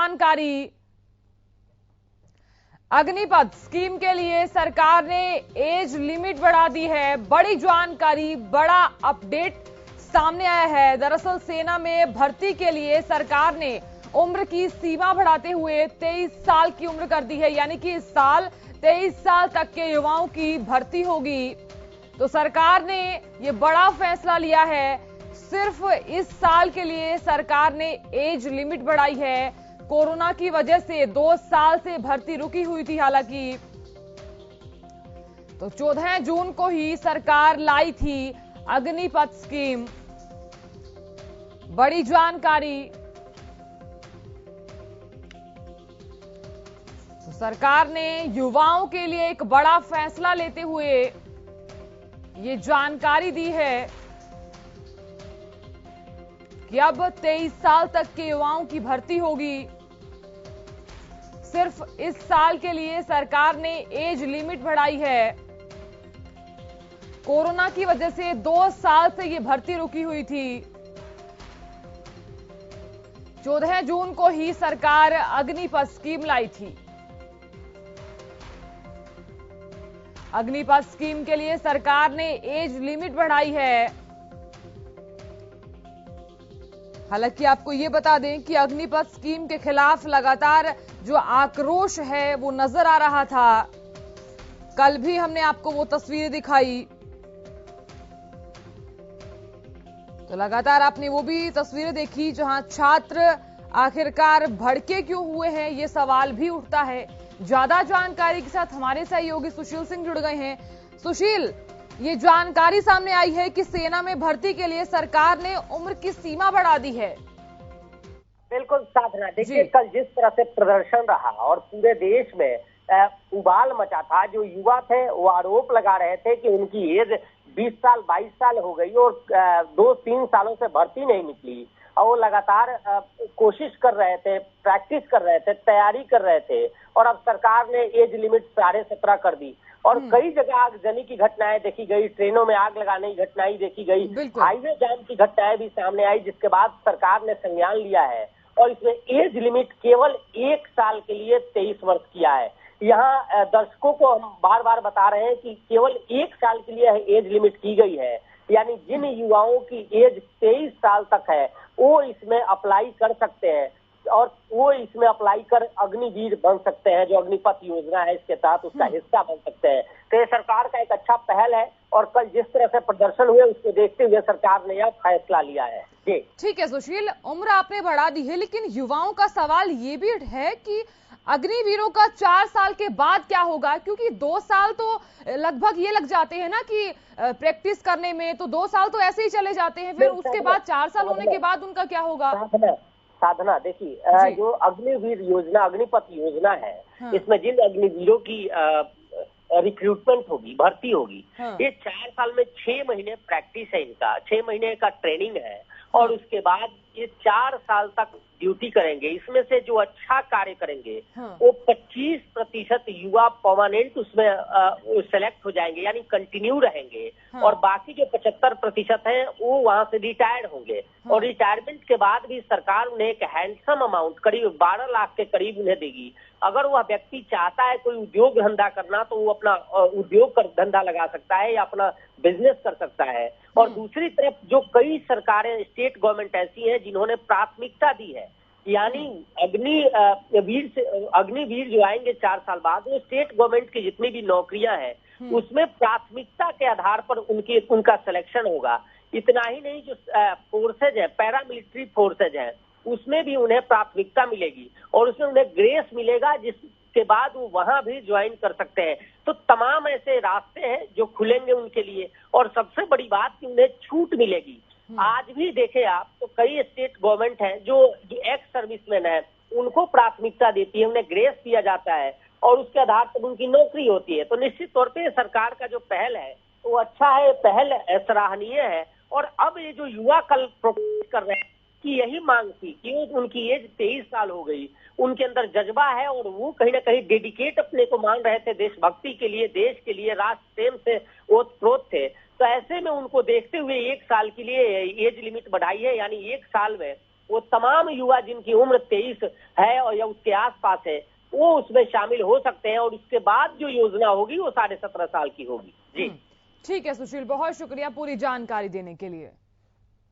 जानकारी। अग्निपथ स्कीम के लिए सरकार ने एज लिमिट बढ़ा दी है। बड़ी जानकारी, बड़ा अपडेट सामने आया है। दरअसल सेना में भर्ती के लिए सरकार ने उम्र की सीमा बढ़ाते हुए 23 साल की उम्र कर दी है, यानी कि इस साल 23 साल तक के युवाओं की भर्ती होगी। तो सरकार ने ये बड़ा फैसला लिया है। सिर्फ इस साल के लिए सरकार ने एज लिमिट बढ़ाई है। कोरोना की वजह से 2 साल से भर्ती रुकी हुई थी हालांकि। तो 14 जून को ही सरकार लाई थी अग्निपथ स्कीम। बड़ी जानकारी। तो सरकार ने युवाओं के लिए एक बड़ा फैसला लेते हुए ये जानकारी दी है कि अब 23 साल तक के युवाओं की भर्ती होगी। सिर्फ इस साल के लिए सरकार ने एज लिमिट बढ़ाई है। कोरोना की वजह से 2 साल से ये भर्ती रुकी हुई थी। 14 जून को ही सरकार अग्निपथ स्कीम लाई थी। अग्निपथ स्कीम के लिए सरकार ने एज लिमिट बढ़ाई है। हालांकि आपको ये बता दें कि अग्निपथ स्कीम के खिलाफ लगातार जो आक्रोश है वो नजर आ रहा था। कल भी हमने आपको वो तस्वीरें दिखाई। तो लगातार आपने वो भी तस्वीरें देखी जहां छात्र आखिरकार भड़के क्यों हुए हैं, ये सवाल भी उठता है। ज्यादा जानकारी के साथ हमारे सहयोगी सुशील सिंह जुड़ गए हैं। सुशील, ये जानकारी सामने आई है कि सेना में भर्ती के लिए सरकार ने उम्र की सीमा बढ़ा दी है। बिल्कुल साधना, देखिए कल जिस तरह से प्रदर्शन रहा और पूरे देश में उबाल मचा था, जो युवा थे वो आरोप लगा रहे थे कि उनकी एज 20 साल 22 साल हो गई और 2-3 सालों से भर्ती नहीं निकली। और वो लगातार कोशिश कर रहे थे, प्रैक्टिस कर रहे थे, तैयारी कर रहे थे और अब सरकार ने एज लिमिट 17.5 कर दी। और कई जगह आगजनी की घटनाएं देखी गई, ट्रेनों में आग लगाने की घटनाएं देखी गई, हाईवे जाम की घटनाएं भी सामने आई, जिसके बाद सरकार ने संज्ञान लिया है और इसमें एज लिमिट केवल 1 साल के लिए 23 वर्ष किया है। यहाँ दर्शकों को हम बार बार बता रहे हैं कि केवल 1 साल के लिए एज लिमिट की गई है, यानी जिन युवाओं की एज 23 साल तक है वो इसमें अप्लाई कर सकते हैं और वो इसमें अप्लाई कर अग्निवीर बन सकते हैं। जो अग्निपथ योजना है इसके तहत उसका हिस्सा बन सकते हैं। तो ये सरकार का एक अच्छा पहल है और कल जिस तरह से प्रदर्शन हुए उसको देखते हुए सरकार ने यह फैसला लिया है। जी ठीक है सुशील, उम्र आपने बढ़ा दी है, लेकिन युवाओं का सवाल ये भी है कि अग्निवीरों का 4 साल के बाद क्या होगा, क्योंकि 2 साल तो लगभग ये लग जाते हैं ना कि प्रैक्टिस करने में, तो 2 साल तो ऐसे ही चले जाते हैं, फिर उसके बाद 4 साल होने के बाद उनका क्या होगा? साधना देखिए, जो अग्निवीर योजना अग्निपथ योजना है, इसमें जिन अग्निवीरों की रिक्रूटमेंट होगी, भर्ती होगी, ये 4 साल में 6 महीने प्रैक्टिस है इनका, 6 महीने का ट्रेनिंग है और उसके बाद ये 4 साल तक ड्यूटी करेंगे। इसमें से जो अच्छा कार्य करेंगे वो 25% युवा परमानेंट उसमें सेलेक्ट हो जाएंगे, यानी कंटिन्यू रहेंगे और बाकी जो 75% हैं वो वहां से रिटायर्ड होंगे। और रिटायरमेंट के बाद भी सरकार उन्हें एक हैंडसम अमाउंट करीब 12 लाख के करीब उन्हें देगी। अगर वह व्यक्ति चाहता है कोई उद्योग धंधा करना तो वो अपना उद्योग कर धंधा लगा सकता है या अपना बिजनेस कर सकता है। और दूसरी तरफ जो कई सरकारें, स्टेट गवर्नमेंट ऐसी हैं जिन्होंने प्राथमिकता दी है, यानी अग्निवीर जो आएंगे 4 साल बाद, वो स्टेट गवर्नमेंट की जितनी भी नौकरियां हैं उसमें प्राथमिकता के आधार पर उनका सिलेक्शन होगा। इतना ही नहीं, जो फोर्सेज है, पैरामिलिट्री फोर्सेज है, उसमें भी उन्हें प्राथमिकता मिलेगी और उसमें उन्हें ग्रेस मिलेगा, जिसके बाद वो वहां भी ज्वाइन कर सकते हैं। तो तमाम ऐसे रास्ते हैं जो खुलेंगे उनके लिए और सबसे बड़ी बात कि उन्हें छूट मिलेगी। आज भी देखे आप तो कई स्टेट गवर्नमेंट है जो एक्स सर्विसमैन है उनको प्राथमिकता देती है, उन्हें ग्रेस दिया जाता है और उसके आधार पर उनकी नौकरी होती है। तो निश्चित तौर पे सरकार का जो पहल है वो अच्छा है, पहल सराहनीय है। और अब ये जो युवा कल प्रोटेस्ट कर रहे हैं कि यही मांग थी कि उनकी एज 23 साल हो गई, उनके अंदर जज्बा है और वो कहीं ना कहीं डेडिकेट अपने को मान रहे थे देशभक्ति के लिए, देश के लिए, राष्ट्र प्रेम से ओतप्रोत थे। तो ऐसे में उनको देखते हुए 1 साल के लिए एज लिमिट बढ़ाई है, यानी 1 साल में वो तमाम युवा जिनकी उम्र 23 है और या उसके आसपास है वो उसमें शामिल हो सकते हैं और उसके बाद जो योजना होगी वो 17.5 साल की होगी। जी ठीक है सुशील, बहुत शुक्रिया पूरी जानकारी देने के लिए।